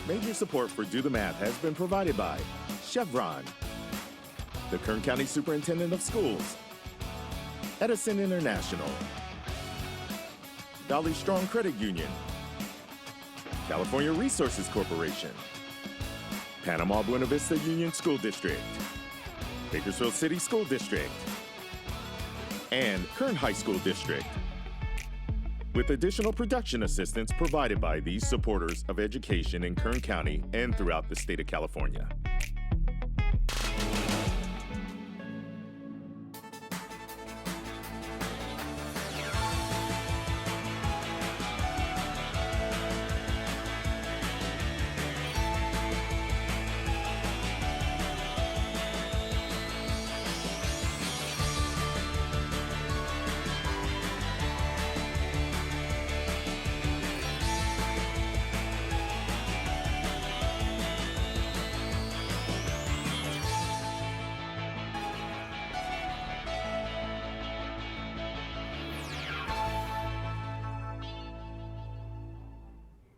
Major support for Do the Math has been provided by Chevron, the Kern County Superintendent of Schools, Edison International, Valley Strong Credit Union, California Resources Corporation, Panama Buena Vista Union School District, Bakersfield City School District, and Kern High School District, with additional production assistance provided by these supporters of education in Kern County and throughout the state of California.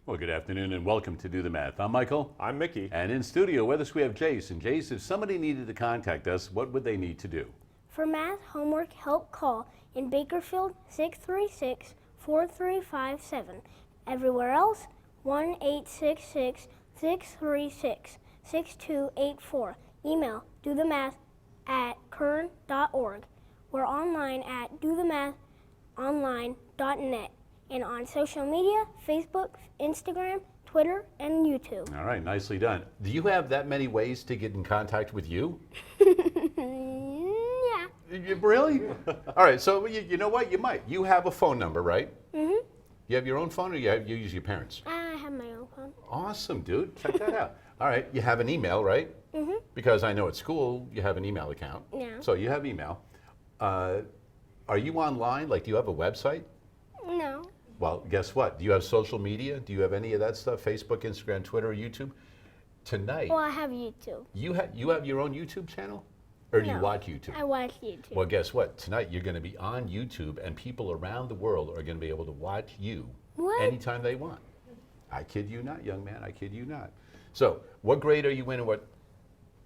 Well, good afternoon and welcome to Do the Math. I'm Michael. I'm Mickey. And in studio with us we have Jayce. And Jayce, if somebody needed to contact us, what would they need to do? For math homework, help call in Bakersfield 636-4357. Everywhere else, 1-866-636-6284. Email dothemath@kern.org. We're online at dothemathonline.net. And on social media, Facebook, Instagram, Twitter, and YouTube. All right, nicely done. Do you have that many ways to get in contact with you? Yeah. Really? All right, so you know what? You might. You have a phone number, right? Mm-hmm. You have your own phone or you use your parents'? I have my own phone. Awesome, dude. Check that out. All right, you have an email, right? Mm-hmm. Because I know at school you have an email account. Yeah. So you have email. Are you online? Like, do you have a website? No. Well, guess what? Do you have social media? Do you have any of that stuff? Facebook, Instagram, Twitter, YouTube? Tonight, Well, I have YouTube. you have your own YouTube channel? Or do you No. watch YouTube? I watch YouTube. Well, guess what? Tonight you're going to be on YouTube and people around the world are going to be able to watch you What? anytime they want. I kid you not, young man. I kid you not. So, what grade are you in and what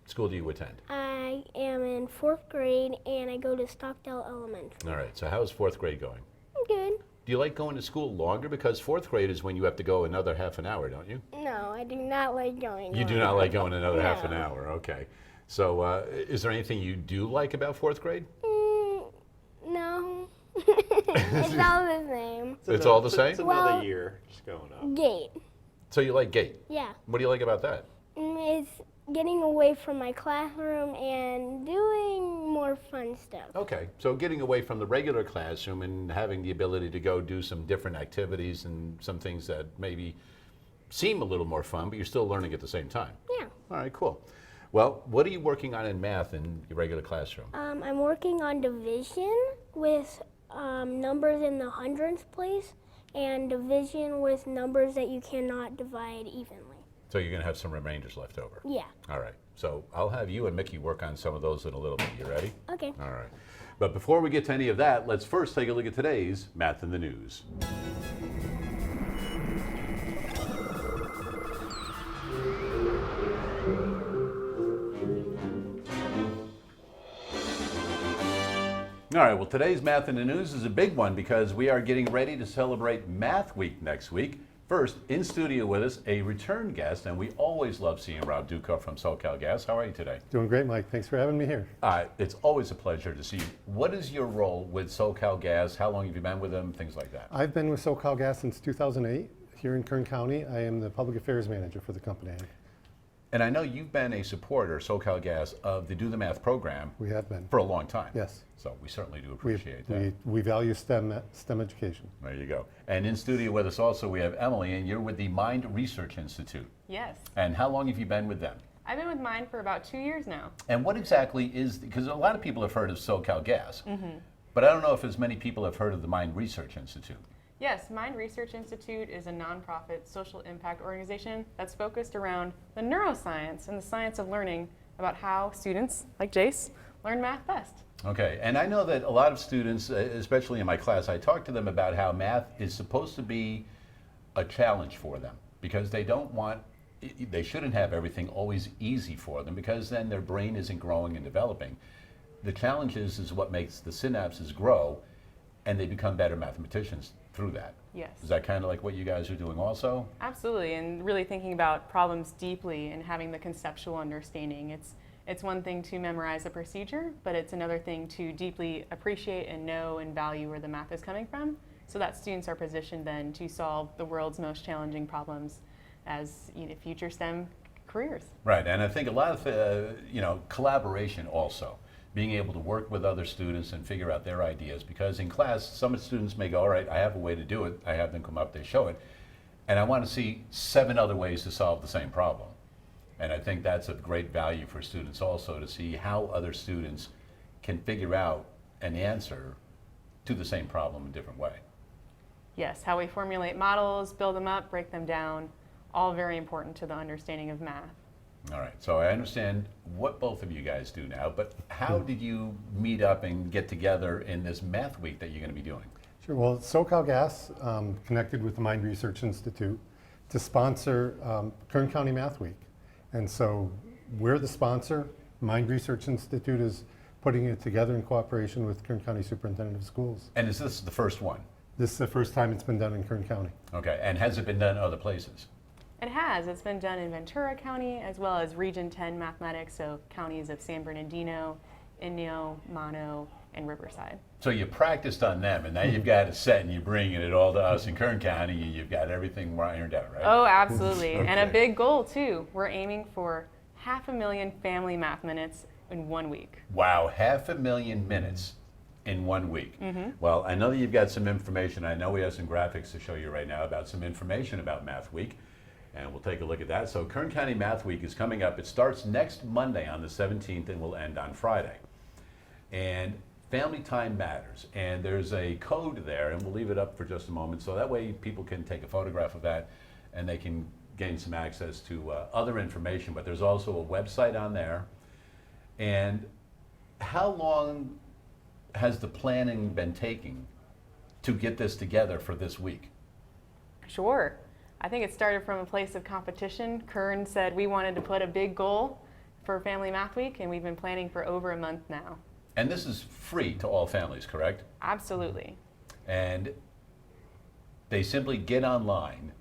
school do you attend? I am in 4th grade and I go to Stockdale Elementary. All right, so how's 4th grade going? I'm good. Do you like going to school longer? Because 4th grade is when you have to go another half an hour, don't you? No, I do not like going. You do not like going another half an No. hour, okay. So is there anything you do like about 4th grade? No. It's all the same. It's all the same? It's another Well- year just going up. Gate. So you like GATE. Yeah. What do you like about that? It's getting away from my classroom and doing more fun stuff. Okay, so getting away from the regular classroom and having the ability to go do some different activities and some things that maybe seem a little more fun, but you're still learning at the same time. Yeah. All right, cool. Well, what are you working on in math in your regular classroom? I'm working on division with numbers in the hundreds place and division with numbers that you cannot divide evenly. So you're going to have some remainders left over. Yeah. All right, so I'll have you and Mickey work on some of those in a little bit. You ready? Okay. All right. But before we get to any of that, let's first take a look at today's Math in the News. All right, well, today's Math in the News is a big one because we are getting ready to celebrate Math Week next week. First, in studio with us, a return guest, and we always love seeing Rob Duchow from SoCal Gas. How are you today? Doing great, Mike. Thanks for having me here. It's always a pleasure to see you. What is your role with SoCal Gas? How long have you been with them? Things like that. I've been with SoCal Gas since 2008 here in Kern County. I am the public affairs manager for the company. And I know you've been a supporter, SoCal Gas, of the Do the Math program We have been. for a long time. Yes. So we certainly do We, appreciate that. we value STEM education. There you go. And in studio with us also we have Emily, and you're with the Mind Research Institute. Yes. And how long have you been with them? I've been with mine for about 2 years now. And what exactly is, because a lot of people have heard of SoCal Gas, Mm-hmm. but I don't know if as many people have heard of the Mind Research Institute. Yes, Mind Research Institute is a nonprofit social impact organization that's focused around the neuroscience and the science of learning about how students, like Jayce, learn math best. Okay, and I know that a lot of students, especially in my class, I talk to them about how math is supposed to be a challenge for them because they don't want they shouldn't have everything always easy for them, because then their brain isn't growing and developing. The challenge is what makes the synapses grow, and they become better mathematicians through that. Yes. Is that kind of like what you guys are doing also? Absolutely, and really thinking about problems deeply and having the conceptual understanding. It's one thing to memorize a procedure, but it's another thing to deeply appreciate and know and value where the math is coming from, so that students are positioned then to solve the world's most challenging problems as future STEM careers. Right, and I think a lot of collaboration also. Being able to work with other students and figure out their ideas, because in class some students may go, all right, I have a way to do it, I have them come up, they show it, and I want to see 7 other ways to solve the same problem. And I think that's of great value for students also, to see how other students can figure out an answer to the same problem in a different way. Yes, how we formulate models, build them up, break them down, all very important to the understanding of math. All right, so I understand what both of you guys do now, but how did you meet up and get together in this math week that you're going to be doing? Sure. Well, SoCalGas connected with the Mind Research Institute to sponsor Kern County Math Week. And so we're the sponsor. Mind Research Institute is putting it together in cooperation with Kern County Superintendent of Schools. And is this the first one? This is the first time it's been done in Kern County. Okay, and has it been done other places? It has. It's been done in Ventura County as well as Region 10 mathematics, so counties of San Bernardino, Inyo, Mono, and Riverside. So you practiced on them, and now you've got it set, and you're bringing it all to us in Kern County, and you've got everything ironed out, right? Oh, absolutely. Okay. And a big goal, too. We're aiming for 500,000 family math minutes in 1 week. Wow, 500,000 minutes in 1 week. Mm-hmm. Well, I know that you've got some information. I know we have some graphics to show you right now about some information about Math Week, and we'll take a look at that. So Kern County Math Week is coming up. It starts next Monday on the 17th and will end on Friday. And family time matters, and there's a code there, and we'll leave it up for just a moment, so that way people can take a photograph of that and they can gain some access to other information. But there's also a website on there. And how long has the planning been taking to get this together for this week? Sure. I think it started from a place of competition. Kern said we wanted to put a big goal for Family Math Week, and we've been planning for over a month now. And this is free to all families, correct? Absolutely. And they simply get online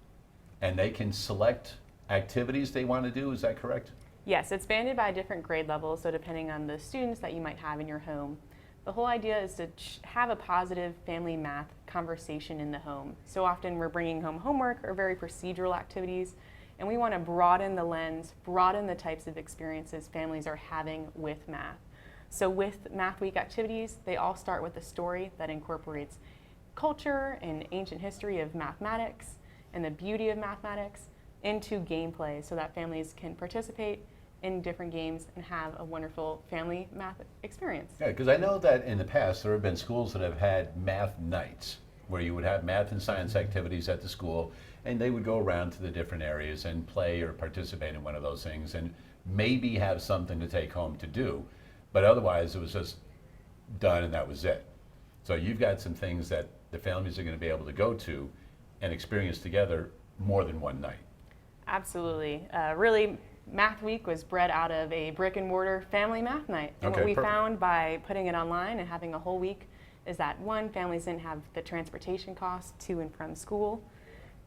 and they can select activities they want to do, is that correct? Yes, it's banded by different grade levels, so depending on the students that you might have in your home. The whole idea is to have a positive family math conversation in the home. So often we're bringing home homework or very procedural activities, and we want to broaden the lens, broaden the types of experiences families are having with math. So with Math Week activities, they all start with a story that incorporates culture and ancient history of mathematics and the beauty of mathematics into gameplay, so that families can participate in different games and have a wonderful family math experience. Yeah, because I know that in the past there have been schools that have had math nights, where you would have math and science activities at the school, and they would go around to the different areas and play or participate in one of those things and maybe have something to take home to do. But otherwise, it was just done and that was it. So you've got some things that the families are going to be able to go to and experience together more than one night. Absolutely. Really, Math Week was bred out of a brick and mortar family math night. And Okay, what we perfect. found by putting it online and having a whole week is that, one, families didn't have the transportation costs to and from school.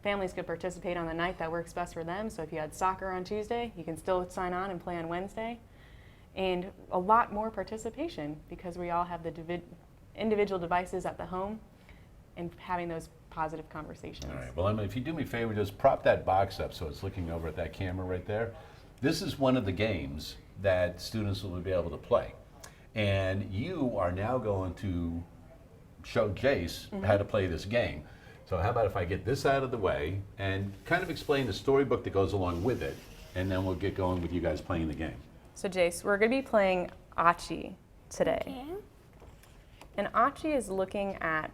Families could participate on the night that works best for them. So if you had soccer on Tuesday, you can still sign on and play on Wednesday. And a lot more participation because we all have the individual devices at the home and having those positive conversations. All right, well, Emily, if you do me a favor, just prop that box up so it's looking over at that camera right there. This is one of the games that students will be able to play. And you are now going to show Jayce how to play this game. So how about if I get this out of the way and kind of explain the storybook that goes along with it, and then we'll get going with you guys playing the game. So Jayce, we're going to be playing Achi today. Okay. And Achi is looking at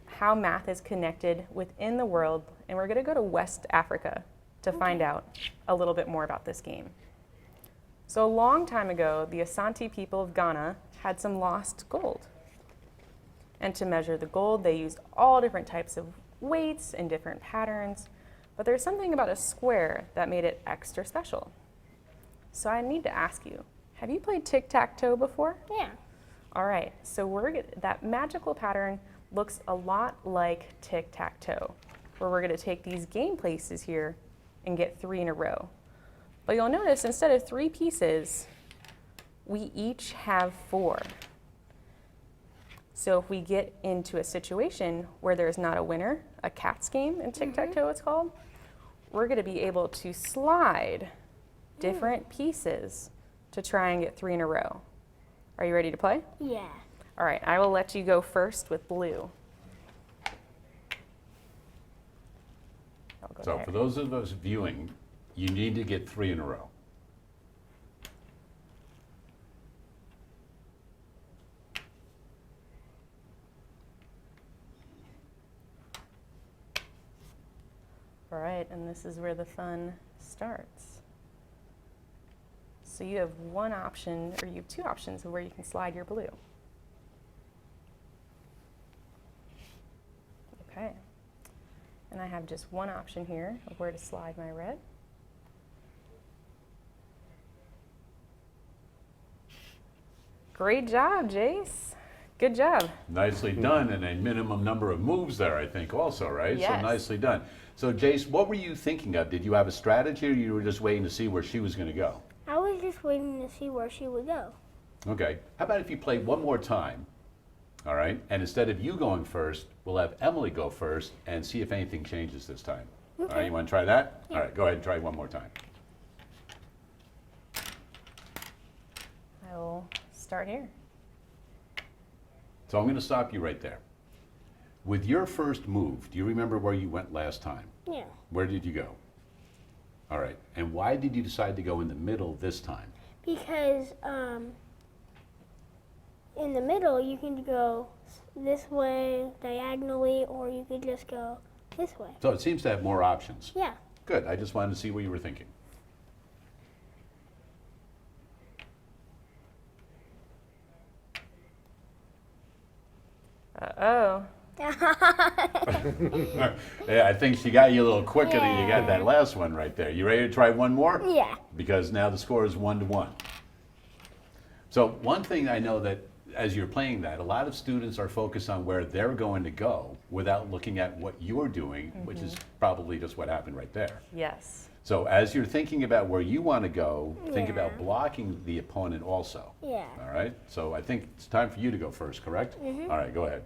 how math is connected within the world, and we're going to go to West Africa to find out a little bit more about this game. So a long time ago, the Asante people of Ghana had some lost gold. And to measure the gold, they used all different types of weights and different patterns. But there's something about a square that made it extra special. So I need to ask you, have you played tic-tac-toe before? Yeah. All right, so that magical pattern looks a lot like tic-tac-toe, where we're gonna take these game places here and get 3 in a row. But you'll notice instead of 3 pieces, we each have 4. So if we get into a situation where there's not a winner, a cat's game in tic-tac-toe it's called, we're gonna be able to slide different pieces to try and get 3 in a row. Are you ready to play? Yeah. All right, I will let you go first with blue. I'll go So there. for those of us viewing, you need to get 3 in a row. All right, and this is where the fun starts. So you have one option, or you have 2 options of where you can slide your blue. Okay. And I have just one option here of where to slide my red. Great job, Jayce. Good job. Nicely done, and a minimum number of moves there, I think, also, right? So Yes. nicely done. So Jayce, what were you thinking of? Did you have a strategy, or you were just waiting to see where she was going to go? I was just waiting to see where she would go. Okay. How about if you play one more time, all right? And instead of you going first, we'll have Emily go first and see if anything changes this time. All right, you want to try that? All right, go ahead and try one more time. I will start here. So I'm going to stop you right there. With your first move, do you remember where you went last time? Yeah. Where did you go? All right. And why did you decide to go in the middle this time? Because in the middle, you can go this way diagonally, or you could just go this way. So it seems to have more options. Yeah. Good. I just wanted to see what you were thinking. Uh-oh. Yeah, I think she got you a little quicker than you got that last one right there. You ready to try one more? Yeah. Because now the score is 1-1. So one thing I know that as you're playing that, a lot of students are focused on where they're going to go without looking at what you're doing, which is probably just what happened right there. Yes. So as you're thinking about where you want to go, think Yeah. about blocking the opponent also. Yeah. All right? So I think it's time for you to go first, correct? All right, go ahead.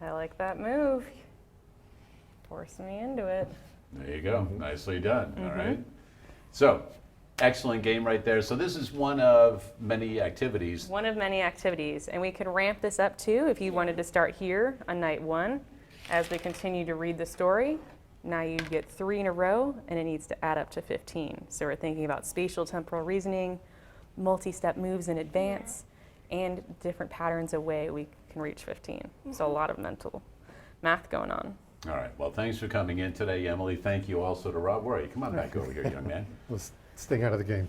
I like that move. Forcing me into it. There you go. Nicely done. All right. So, excellent game right there. So this is one of many activities. One of many activities, and we could ramp this up too if you wanted to start here on night 1. As we continue to read the story, now you get 3 in a row, and it needs to add up to 15. So we're thinking about spatial temporal reasoning, multi-step moves in advance, and different patterns of way we can reach 15. So a lot of mental math going on. All right. Well, thanks for coming in today, Emily. Thank you also to Rob. Where are you? Come on back over here, young man. Let's stay out of the game.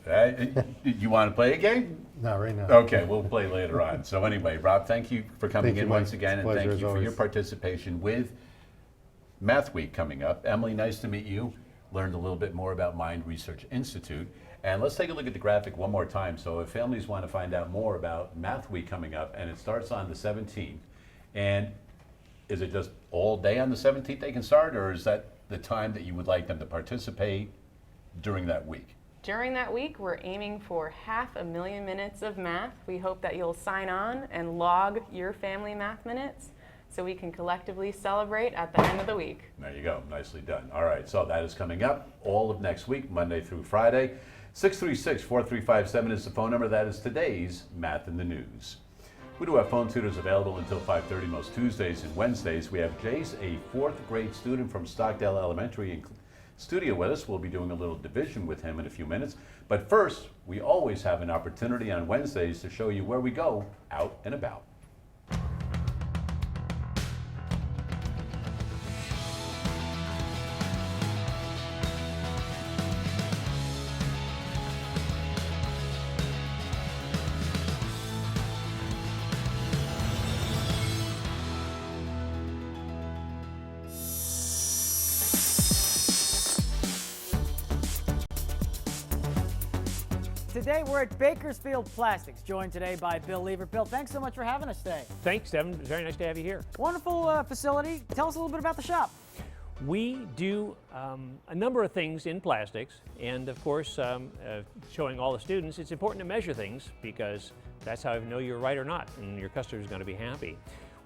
You want to play a game? Not right now. Okay, we'll play later on. So anyway, Rob, thank you for coming Thank you, in Mike. once again, It's a and pleasure thank as you for your always. participation with Math Week coming up. Emily, nice to meet you. Learned a little bit more about Mind Research Institute. And let's take a look at the graphic one more time. So if families want to find out more about Math Week coming up, and it starts on the 17th, and is it just all day on the 17th they can start, or is that the time that you would like them to participate during that week? During that week, we're aiming for 500,000 minutes of math. We hope that you'll sign on and log your family math minutes so we can collectively celebrate at the end of the week. There you go. Nicely done. All right. So that is coming up all of next week, Monday through Friday. 636-4357 is the phone number. That is today's Math in the News. We do have phone tutors available until 5:30 most Tuesdays and Wednesdays. We have Jayce, a 4th grade student from Stockdale Elementary, studio with us. We'll be doing a little division with him in a few minutes. But first, we always have an opportunity on Wednesdays to show you where we go out and about. Today we're at Bakersfield Plastics, joined today by Bill Lever. Bill, thanks so much for having us today. Thanks, Devin. Very nice to have you here. Wonderful facility. Tell us a little bit about the shop. We do a number of things in plastics, and of course, showing all the students, it's important to measure things because that's how you know you're right or not, and your customer is going to be happy.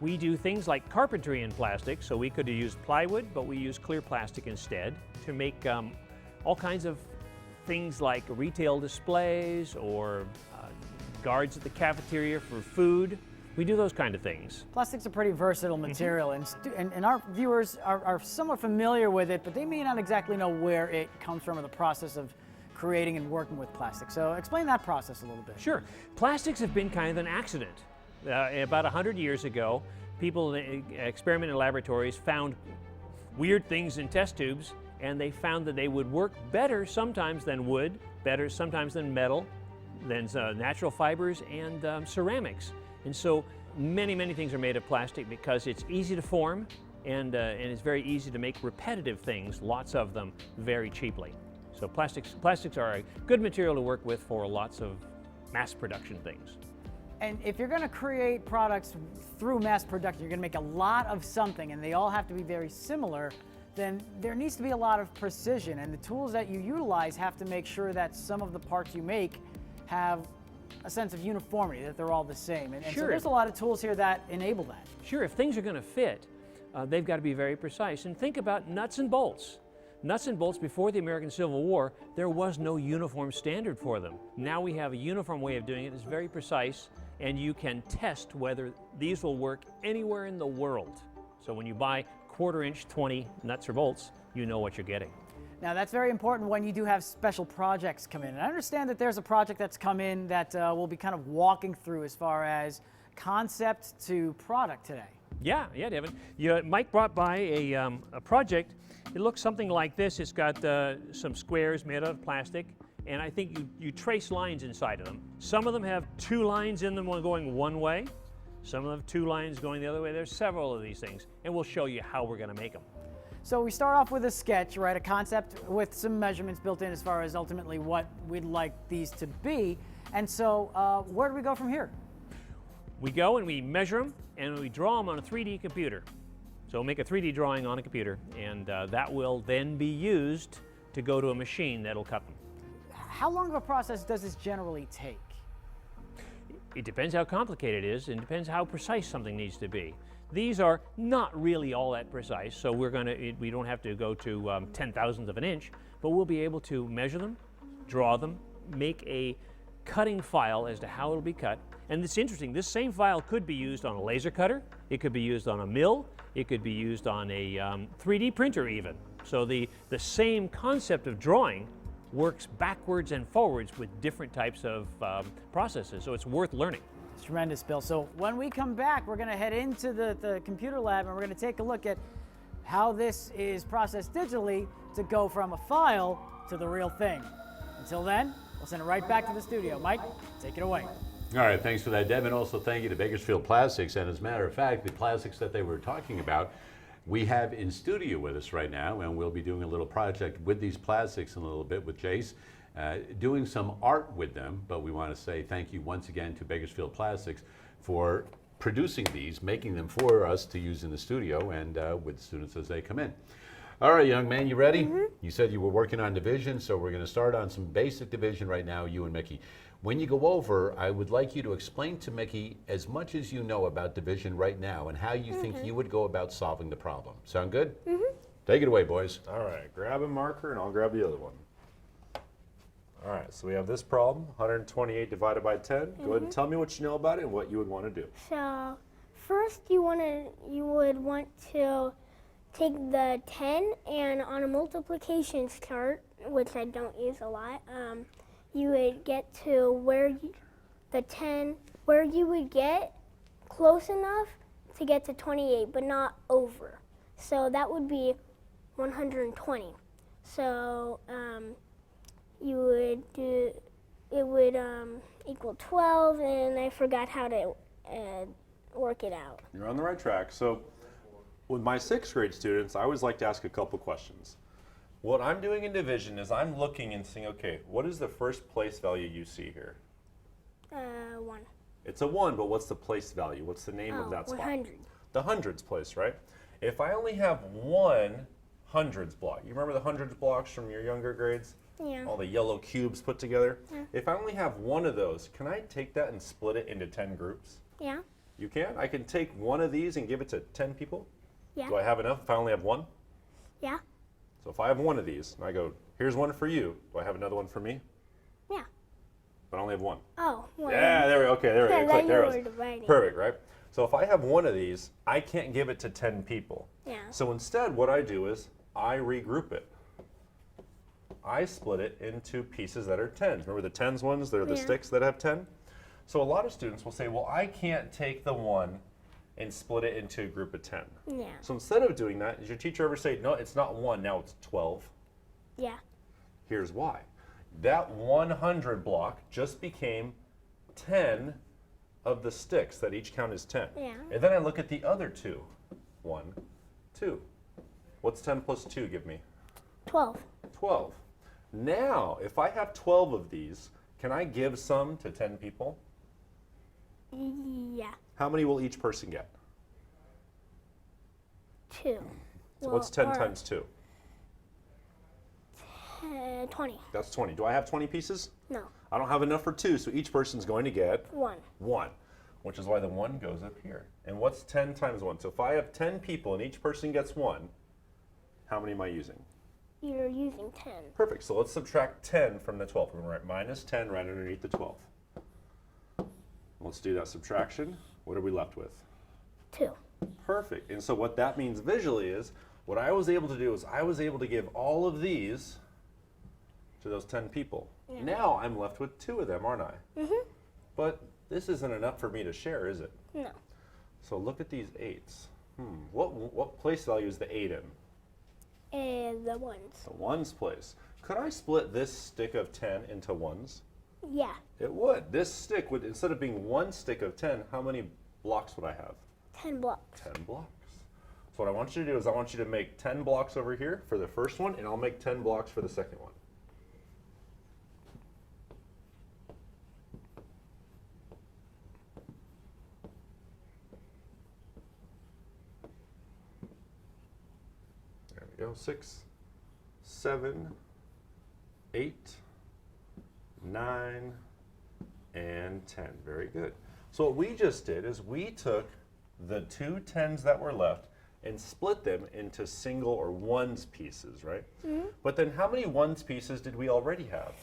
We do things like carpentry in plastic, so we could have used plywood, but we use clear plastic instead to make all kinds of things like retail displays or guards at the cafeteria for food. We do those kind of things. Plastic's a pretty versatile material, and our viewers are somewhat familiar with it, but they may not exactly know where it comes from or the process of creating and working with plastic. So explain that process a little bit. Sure. Plastics have been kind of an accident. About 100 years ago, people experimenting in laboratories found weird things in test tubes, and they found that they would work better sometimes than wood, better sometimes than metal, than natural fibers and ceramics. And so many things are made of plastic because it's easy to form and it's very easy to make repetitive things, lots of them, very cheaply. So plastics are a good material to work with for lots of mass production things. And if you're going to create products through mass production, you're going to make a lot of something, and they all have to be very similar, then there needs to be a lot of precision, and the tools that you utilize have to make sure that some of the parts you make have a sense of uniformity, that they're all the same. And Sure. so there's a lot of tools here that enable that. Sure, if things are going to fit, they've got to be very precise. And think about nuts and bolts. Nuts and bolts before the American Civil War, there was no uniform standard for them. Now we have a uniform way of doing it. It's very precise, and you can test whether these will work anywhere in the world. So when you buy 1/4 inch 20 nuts or bolts, you know what you're getting. Now that's very important when you do have special projects come in. And I understand that there's a project that's come in that we'll be kind of walking through as far as concept to product today. Yeah, Devin. Mike brought by a project. It looks something like this. It's got some squares made out of plastic, and I think you trace lines inside of them. Some of them have 2 lines in them going one way. Some of them have 2 lines going the other way. There's several of these things, and we'll show you how we're going to make them. So we start off with a sketch, right? A concept with some measurements built in as far as ultimately what we'd like these to be. And so where do we go from here? We go and we measure them, and we draw them on a 3D computer. So we'll make a 3D drawing on a computer, and that will then be used to go to a machine that'll cut them. How long of a process does this generally take? It depends how complicated it is, and depends how precise something needs to be. These are not really all that precise, so we don't have to go to 10,000ths of an inch, but we'll be able to measure them, draw them, make a cutting file as to how it'll be cut. And it's interesting, this same file could be used on a laser cutter, it could be used on a mill, it could be used on a 3D printer even. So the same concept of drawing works backwards and forwards with different types of processes, so it's worth learning. It's tremendous, Bill. So when we come back, we're going to head into the computer lab, and we're going to take a look at how this is processed digitally to go from a file to the real thing. Until then, we'll send it right back to the studio. Mike, take it away. All right, thanks for that, Devin. Also, thank you to Bakersfield Plastics. And as a matter of fact, the plastics that they were talking about, we have in studio with us right now, and we'll be doing a little project with these plastics in a little bit with Jayce, doing some art with them. But we want to say thank you once again to Bakersfield Plastics for producing these, making them for us to use in the studio and with students as they come in. All right, young man, you ready? Mm-hmm. You said you were working on division, so we're going to start on some basic division right now, you and Mickey. When you go over, I would like you to explain to Mickey as much as you know about division right now and how you think you would go about solving the problem. Sound good? Mm-hmm. Take it away, boys. All right, grab a marker and I'll grab the other one. All right, so we have this problem, 128 divided by 10. Go ahead and tell me what you know about it and what you would want to do. So first you would want to take the 10 and on a multiplication chart, which I don't use a lot, you would get to where you would get close enough to get to 28, but not over. So that would be 120. So it would equal 12, and I forgot how to work it out. You're on the right track. So with my 6th grade students, I always like to ask a couple questions. What I'm doing in division is I'm looking and saying, okay, what is the first place value you see here? 1. It's a 1, but what's the place value? What's the name of that spot? 100. The hundreds place, right? If I only have one hundreds block, you remember the hundreds blocks from your younger grades? Yeah. All the yellow cubes put together? Yeah. If I only have one of those, can I take that and split it into 10 groups? Yeah. You can? I can take one of these and give it to 10 people? Yeah. Do I have enough if I only have one? Yeah. So if I have one of these, and I go, here's one for you, do I have another one for me? Yeah. But I only have one. Oh. Well, Yeah, there we go. Okay, there we go. Yeah, Click, there it you was. were dividing. Perfect, right? So if I have one of these, I can't give it to 10 people. Yeah. So instead, what I do is I regroup it. I split it into pieces that are 10s. Remember the 10s ones? They're the Yeah. sticks that have 10. So a lot of students will say, well, I can't take the 1 and split it into a group of 10. Yeah. So instead of doing that, does your teacher ever say, no, it's not 1, now it's 12? Yeah. Here's why. That 100 block just became 10 of the sticks that each count as 10. Yeah. And then I look at the other 2. 1, 2. What's 10 plus 2 give me? 12. 12. Now, if I have 12 of these, can I give some to 10 people? Yeah. How many will each person get? 2. So what's 10 times 2? 20. That's 20. Do I have 20 pieces? No. I don't have enough for 2, so each person's going to get 1. 1, which is why the 1 goes up here. And what's 10 times 1? So if I have 10 people and each person gets 1, how many am I using? You're using 10. Perfect. So let's subtract 10 from the 12. We're going to write minus 10 right underneath the 12. Let's do that subtraction. What are we left with? 2. Perfect. And so what that means visually is, what I was able to do is I was able to give all of these to those 10 people. Yeah. Now I'm left with 2 of them, aren't I? Mhm. But this isn't enough for me to share, is it? No. So look at these 8s. What place value is the 8 in? The 1s. The 1's place. Could I split this stick of 10 into 1s? Yeah. It would. This stick would, instead of being one stick of 10, how many blocks would I have? 10 blocks. 10 blocks. So what I want you to do is I want you to make 10 blocks over here for the first one, and I'll make 10 blocks for the second one. There we go. 6, 7, 8, 9, and 10. Very good. So what we just did is we took the 2 10s that were left and split them into single or ones pieces, right? Mm-hmm. But then how many ones pieces did we already have?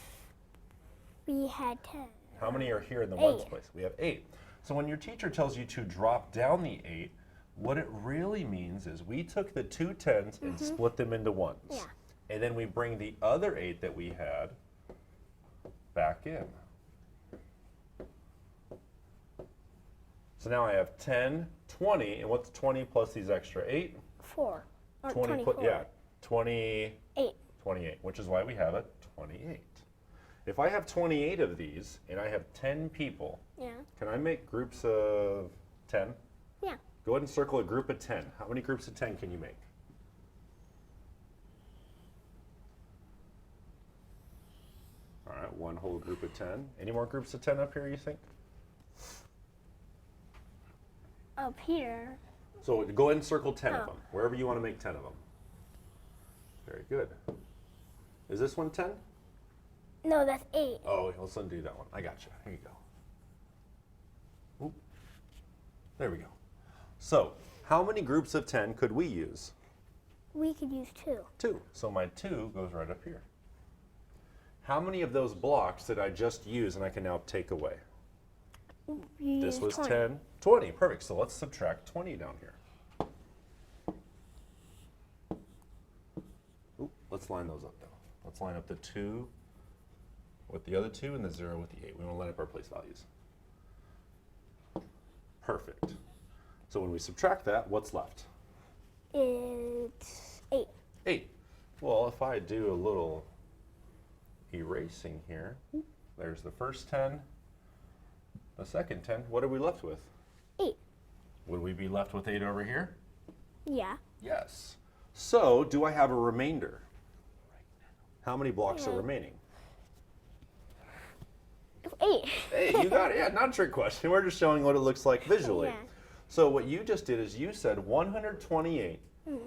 We had 10. How many are here in the 8. ones place? We have 8. So when your teacher tells you to drop down the 8, what it really means is we took the 2 10s and split them into ones. Yeah. And then we bring the other 8 that we had back in. So now I have 10, 20, and what's 20 plus these extra 8? 4. Or 20 24. yeah, 28, 8. which is why we have a 28. If I have 28 of these and I have 10 people, Yeah. can I make groups of 10? Yeah. Go ahead and circle a group of 10. How many groups of 10 can you make? All right, one whole group of 10. Any more groups of 10 up here, you think? Up here. So go ahead and circle 10 of Oh. them, wherever you want to make 10 of them. Very good. Is this one 10? No, that's 8. Oh, let's undo that one. I got you. Here you go. Oop. There we go. So, how many groups of 10 could we use? We could use 2. 2. So my 2 goes right up here. How many of those blocks did I just use and I can now take away? You This used was 20. 10, 20. Perfect. So let's subtract 20 down here. Let's line those up though. Let's line up the 2 with the other 2 and the 0 with the 8. We want to line up our place values. Perfect. So when we subtract that, what's left? It's 8. 8. Well, if I do a little erasing here, there's the first 10, the second 10. What are we left with? 8. Would we be left with 8 over here? Yeah. Yes. So, do I have a remainder? How many blocks are remaining? 8. Hey, you got it. Yeah, not a trick question. We're just showing what it looks like visually. Yeah. So what you just did is you said 128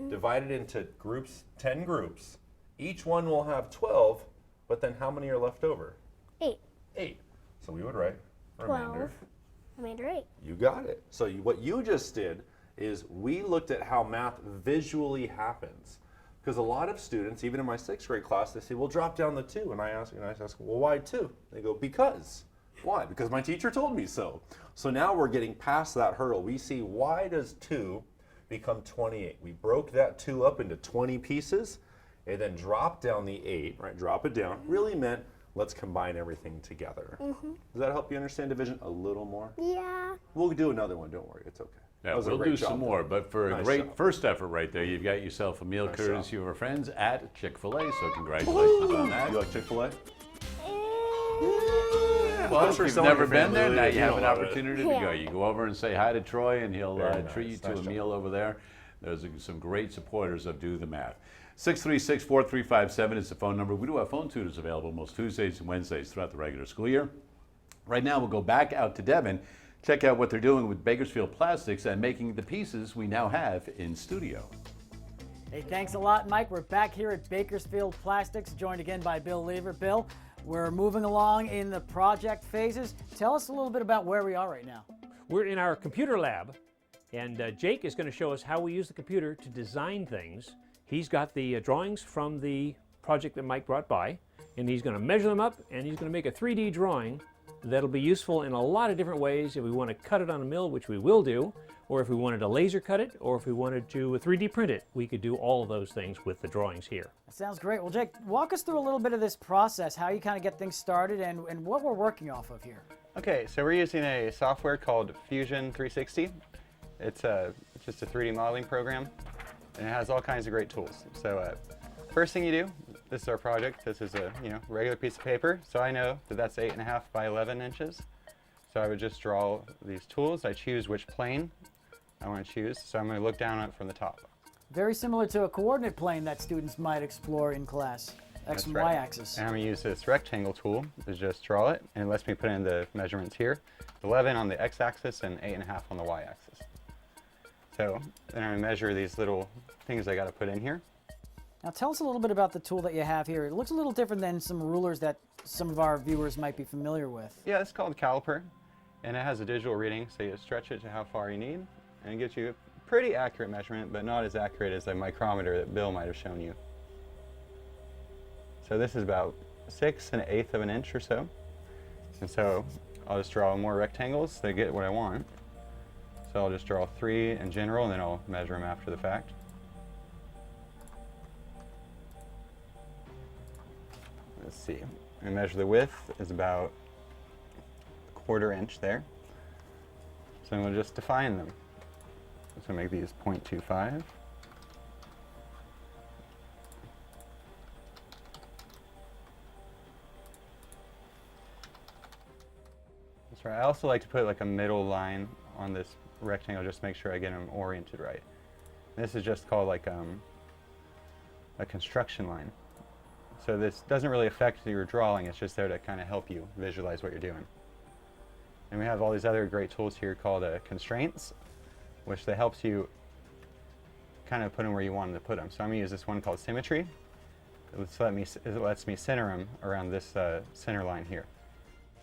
divided into groups, 10 groups. Each one will have 12, but then how many are left over? 8. 8. So we would write 12. remainder. Remainder 8. You got it. So what you just did is we looked at how math visually happens. Because a lot of students, even in my 6th grade class, they say, well, drop down the 2. And I ask, well, why 2? They go, because. Why? Because my teacher told me so. So now we're getting past that hurdle. We see, why does 2 become 28? We broke that 2 up into 20 pieces and then dropped down the 8, right? Drop it down. Really meant, let's combine everything together. Does that help you understand division a little more? Yeah. We'll do another one, don't worry, it's okay. Yeah, That was a we'll great do job, some though. more, but for a Nice great job. first effort right there, you've got yourself a meal Nice courtesy job. of our friends at Chick-fil-A, so congratulations on that. You like Chick-fil-A? Well, I'm if sure you've some of never your been there, family now did. you You have an love it. opportunity to go. You go over and say hi to Troy, and he'll Very treat you nice. to Nice a job. meal over there. There's some great supporters of Do the Math. 636-4357 is the phone number. We do have phone tutors available most Tuesdays and Wednesdays throughout the regular school year. Right now, we'll go back out to Devin, check out what they're doing with Bakersfield Plastics and making the pieces we now have in studio. Hey, thanks a lot, Mike. We're back here at Bakersfield Plastics, joined again by Bill Lever. Bill, we're moving along in the project phases. Tell us a little bit about where we are right now. We're in our computer lab, and Jake is going to show us how we use the computer to design things. He's got the drawings from the project that Mike brought by, and he's going to measure them up, and he's going to make a 3D drawing that'll be useful in a lot of different ways if we want to cut it on a mill, which we will do, or if we wanted to laser cut it, or if we wanted to 3D print it. We could do all of those things with the drawings here. That sounds great. Well, Jake, walk us through a little bit of this process, how you kind of get things started and what we're working off of here. Okay, so we're using a software called Fusion 360. It's just a 3D modeling program, and it has all kinds of great tools. So first thing you do, this is our project. This is a regular piece of paper, so I know that that's 8.5 by 11 inches. So I would just draw these tools. I choose which plane I want to choose, so I'm going to look down on it from the top. Very similar to a coordinate plane that students might explore in class, X and Y axis. And I'm going to use this rectangle tool to just draw it, and it lets me put in the measurements here. 11 on the x-axis and 8.5 on the y-axis. So then I'm going to measure these little things I got to put in here. Now tell us a little bit about the tool that you have here. It looks a little different than some rulers that some of our viewers might be familiar with. Yeah, it's called caliper, and it has a digital reading, so you stretch it to how far you need, and it gives you a pretty accurate measurement, but not as accurate as the micrometer that Bill might have shown you. So this is about 6 1/8 of an inch or so. And so I'll just draw more rectangles to get what I want. So I'll just draw 3 in general, and then I'll measure them after the fact. Let's see. I measure the width is about 1/4 inch there. So I'm going to just define them. So make these 0.25. That's right. I also like to put like a middle line on this rectangle just to make sure I get them oriented right. This is just called like a construction line. So this doesn't really affect your drawing, it's just there to kind of help you visualize what you're doing. And we have all these other great tools here called constraints, which that helps you kind of put them where you want them to put them. So I'm going to use this one called symmetry. It lets me center them around this center line here.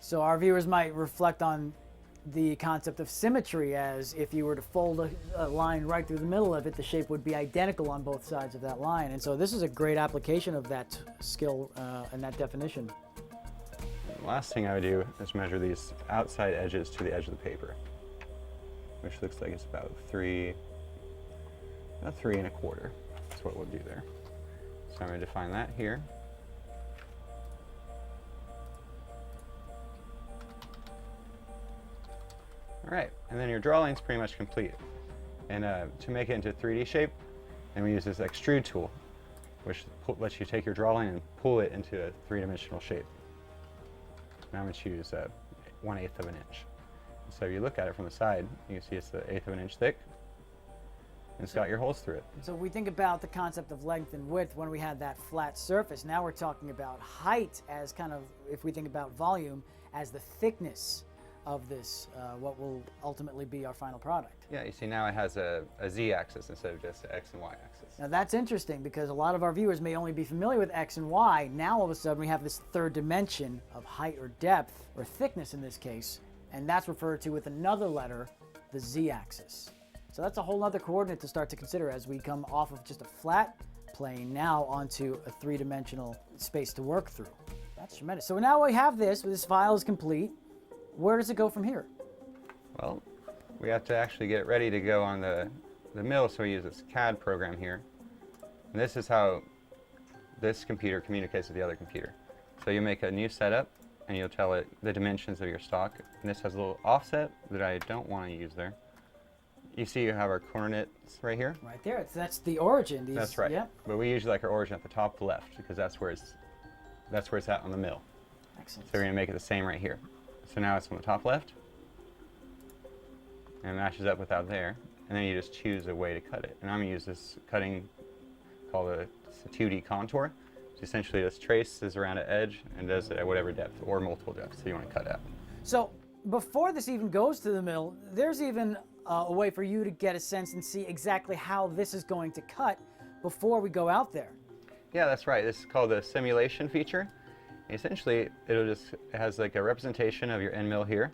So our viewers might reflect on the concept of symmetry as if you were to fold a line right through the middle of it, the shape would be identical on both sides of that line. And so this is a great application of that skill and that definition. And the last thing I would do is measure these outside edges to the edge of the paper, which looks like it's about 3 1/4. That's what we'll do there. So I'm going to define that here. All right, and then your draw line's pretty much complete. And to make it into 3D shape, then we use this extrude tool, which lets you take your draw line and pull it into a three-dimensional shape. Now I'm going to choose 1/8 of an inch. So if you look at it from the side, you can see it's 1/8 of an inch thick, and it's got your holes through it. So if we think about the concept of length and width when we had that flat surface, now we're talking about height as kind of, if we think about volume, as the thickness of this, what will ultimately be our final product. Yeah, you see now it has a z-axis instead of just an x and y axis. Now that's interesting because a lot of our viewers may only be familiar with X and Y. Now all of a sudden we have this third dimension of height or depth, or thickness in this case, and that's referred to with another letter, the z-axis. So that's a whole other coordinate to start to consider as we come off of just a flat plane now onto a three-dimensional space to work through. That's tremendous. So now we have this file is complete. Where does it go from here? Well, we have to actually get it ready to go on the mill, so we use this CAD program here. And this is how this computer communicates with the other computer. So you make a new setup, and you'll tell it the dimensions of your stock. And this has a little offset that I don't want to use there. You see you have our coordinates right here? Right there. That's the origin. That's right. Yep. But we usually like our origin at the top left because that's where it's at on the mill. Excellent. So we're going to make it the same right here. So now it's on the top left, and it matches up with out there, and then you just choose a way to cut it. And I'm going to use this cutting called a 2D contour. So essentially just traces around an edge and does it at whatever depth or multiple depths that you want to cut at. So before this even goes to the mill, there's even a way for you to get a sense and see exactly how this is going to cut before we go out there. Yeah, that's right. This is called the simulation feature. Essentially, it has like a representation of your end mill here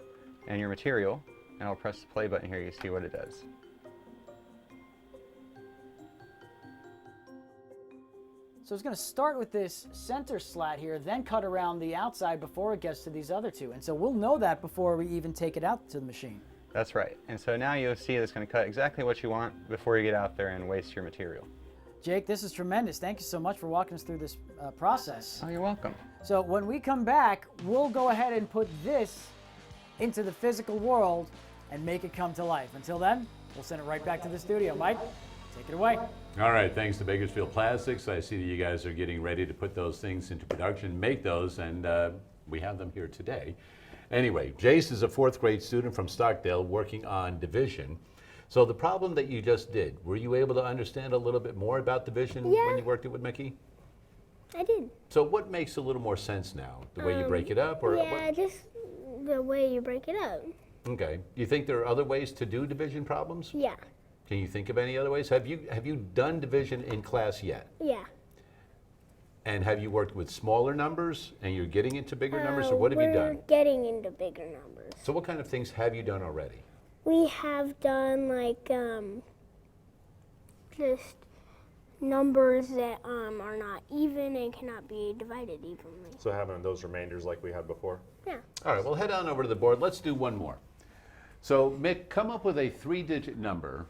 and your material, and I'll press the play button here, you see what it does. So it's going to start with this center slat here, then cut around the outside before it gets to these other two. And so we'll know that before we even take it out to the machine. That's right. And so now you'll see it's going to cut exactly what you want before you get out there and waste your material. Jake, this is tremendous. Thank you so much for walking us through this process. Oh, you're welcome. So when we come back, we'll go ahead and put this into the physical world and make it come to life. Until then, we'll send it right back to the studio. Mike, take it away. All right, thanks to Bakersfield Plastics. I see that you guys are getting ready to put those things into production, make those, and we have them here today. Anyway, Jayce is a 4th grade student from Stockdale working on division. So the problem that you just did, were you able to understand a little bit more about division when you worked it with Mickey? I did. So what makes a little more sense now? The way you break it up? Or yeah, just the way you break it up. Okay. You think there are other ways to do division problems? Yeah. Can you think of any other ways? Have you done division in class yet? Yeah. And have you worked with smaller numbers and you're getting into bigger numbers, or what have you done? We're getting into bigger numbers. So what kind of things have you done already? We have done like just numbers that are not even and cannot be divided evenly. So having those remainders like we had before? Yeah. All right, well, head on over to the board. Let's do one more. So Mick, come up with a 3-digit number,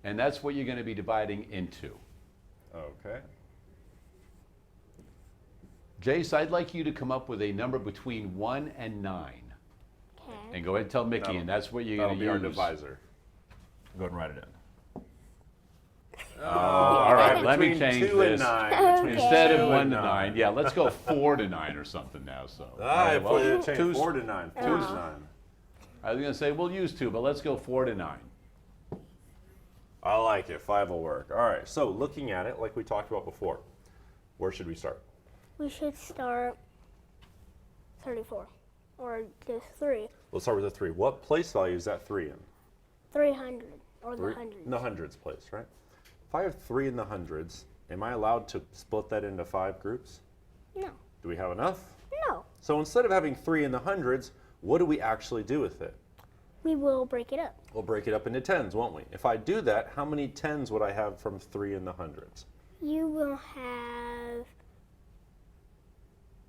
and that's what you're going to be dividing into. Okay. Jayce, I'd like you to come up with a number between 1 and 9. Okay. And go ahead and tell Mickey, and that's what you're going to use. That'll be our divisor. Go ahead and write it in. All right, let me Between change 2 and this. 9. Between Instead 2 of 1 and to 9, yeah, let's go 4 to 9 or something now. So, all right, well, well, two's- 4 to 9. 4 to 9. I was going to say we'll use 2, but let's go 4 to 9. I like it. 5 will work. All right. So looking at it, like we talked about before, where should we start? We should start 34 or just 3. Let's start with the 3. What place value is that 3 in? 300 or the hundreds. In the hundreds place, right? If I have 3 in the hundreds, am I allowed to split that into 5 groups? No. Do we have enough? No. So instead of having 3 in the hundreds, what do we actually do with it? We will break it up. We'll break it up into tens, won't we? If I do that, how many tens would I have from 3 in the hundreds? You will have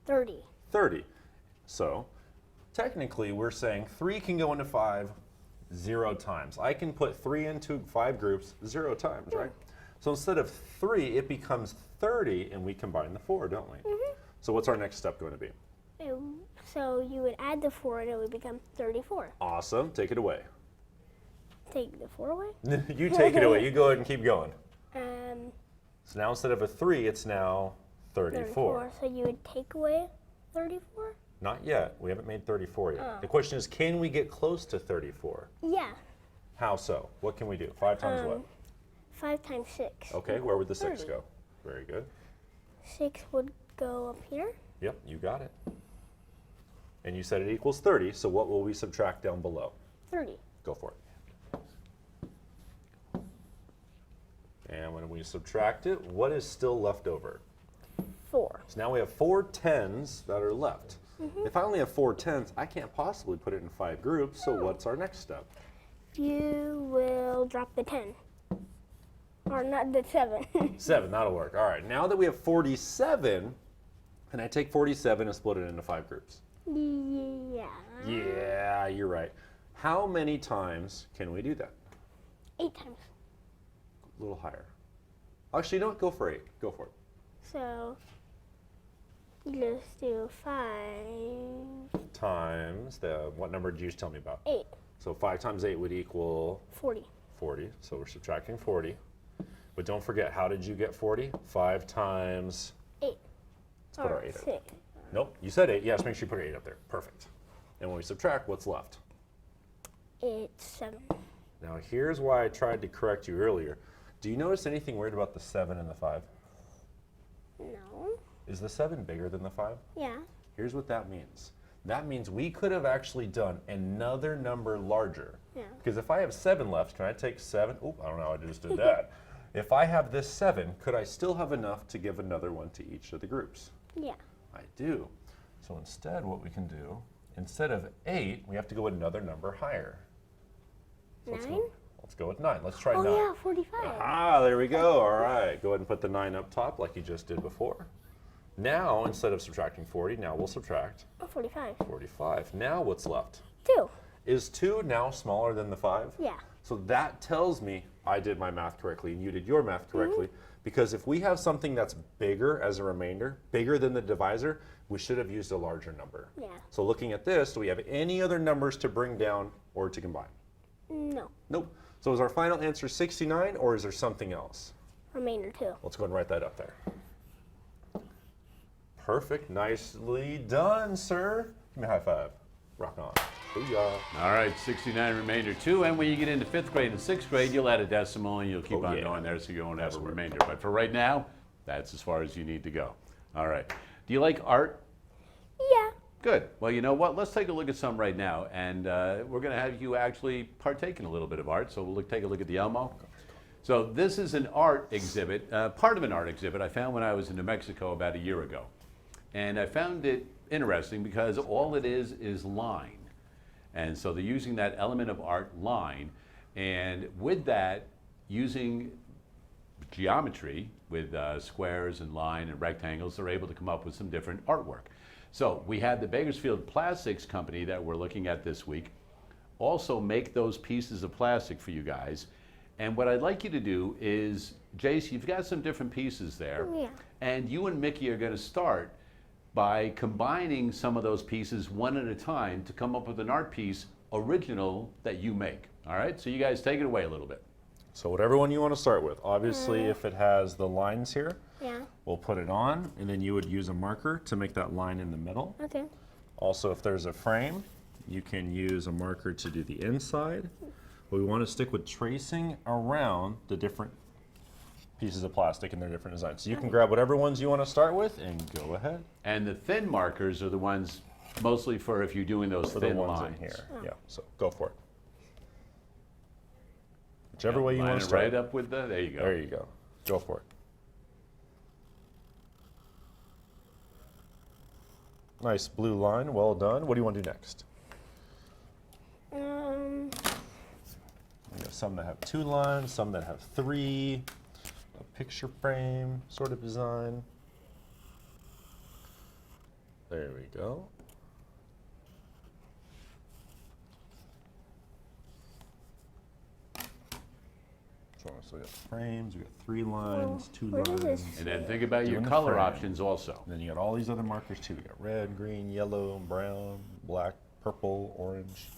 30. 30. So technically we're saying 3 can go into 5 0 times. I can put 3 into 5 groups 0 times, right? So instead of 3, it becomes 30, and we combine the 4, don't we? So what's our next step going to be? So you would add the 4 and it would become 34. Awesome. Take it away. Take the 4 away? You take it away. You go ahead and keep going. Um, So now instead of a 3, it's now 34. So you would take away 34? Not yet. We haven't made 34 yet. The question is, can we get close to 34? Yeah. How so? What can we do? 5 times what? 5 times 6. Okay, where would the 6 30. go? Very good. 6 would go up here. Yep, you got it. And you said it equals 30, so what will we subtract down below? 30. Go for it. And when we subtract it, what is still left over? 4. So now we have 4 tens that are left. If I only have 4 tens, I can't possibly put it in 5 groups, so what's our next step? You will drop the 10. Or not the 7. 7, that'll work. All right, now that we have 47, can I take 47 and split it into 5 groups? Yeah. Yeah, you're right. How many times can we do that? 8 times. A little higher. Actually, you know what? Go for 8. Go for it. So you just do 5. Times the, what number did you just tell me about? 8. So 5 times 8 would equal 40. 40. So we're subtracting 40. But don't forget, how did you get 40? 5 times 8. Let's put our 8 up. 6. Nope, you said 8. Yes, make sure you put your 8 up there. Perfect. And when we subtract, what's left? It's 7. Now here's why I tried to correct you earlier. Do you notice anything weird about the 7 and the 5? No. Is the 7 bigger than the 5? Yeah. Here's what that means. That means we could have actually done another number larger. Yeah. Because if I have 7 left, can I take 7? Oh, I don't know how I just did that. If I have this 7, could I still have enough to give another one to each of the groups? Yeah. I do. So instead, what we can do, instead of 8, we have to go another number higher. So 9? Let's go with 9. Let's try Oh 9. yeah, 45. Ah, there we go. All right. Go ahead and put the 9 up top like you just did before. Now, instead of subtracting 40, now we'll subtract 45. 45. Now what's left? 2. Is 2 now smaller than the 5? Yeah. So that tells me I did my math correctly and you did your math correctly. Because if we have something that's bigger as a remainder, bigger than the divisor, we should have used a larger number. Yeah. So looking at this, do we have any other numbers to bring down or to combine? No. Nope. So is our final answer 69 or is there something else? Remainder 2. Let's go ahead and write that up there. Perfect. Nicely done, sir. Give me a high five. Rock on. Booyah. All right, 69 remainder 2. And when you get into 5th grade and 6th grade, you'll add a decimal and you'll keep on going there so you won't have a remainder. But for right now, that's as far as you need to go. All right. Do you like art? Yeah. Good. Well, you know what? Let's take a look at some right now. And we're going to have you actually partake in a little bit of art. So we'll take a look at the Elmo. So this is an art exhibit, part of an art exhibit I found when I was in New Mexico about a year ago. And I found it interesting because all it is line. And so they're using that element of art, line, and with that, using geometry with squares and line and rectangles, they're able to come up with some different artwork. So we had the Bakersfield Plastics company that we're looking at this week also make those pieces of plastic for you guys. And what I'd like you to do is, Jayce, you've got some different pieces there. Yeah. And you and Mickey are going to start by combining some of those pieces one at a time to come up with an art piece original that you make. All right, so you guys take it away a little bit. So whatever one you want to start with. Obviously, if it has the lines here, Yeah. we'll put it on, and then you would use a marker to make that line in the middle. Okay. Also, if there's a frame, you can use a marker to do the inside. But we want to stick with tracing around the different pieces of plastic and their different designs. So you can grab whatever ones you want to start with and go ahead. And the thin markers are the ones mostly for if you're doing those For the thin ones lines. in here. Yeah, so go for it. Whichever way you Line want to it start. right up with the, there you go. There you go. Go for it. Nice blue line, well done. What do you want to do next? We have some that have 2 lines, some that have 3. A picture frame sort of design. There we go. one. So we got frames, we got 3 lines, 2 what is lines. this? And then think about your Doing the color frame. options also. And then you got all these other markers too. We got red, green, yellow, brown, black, purple, orange.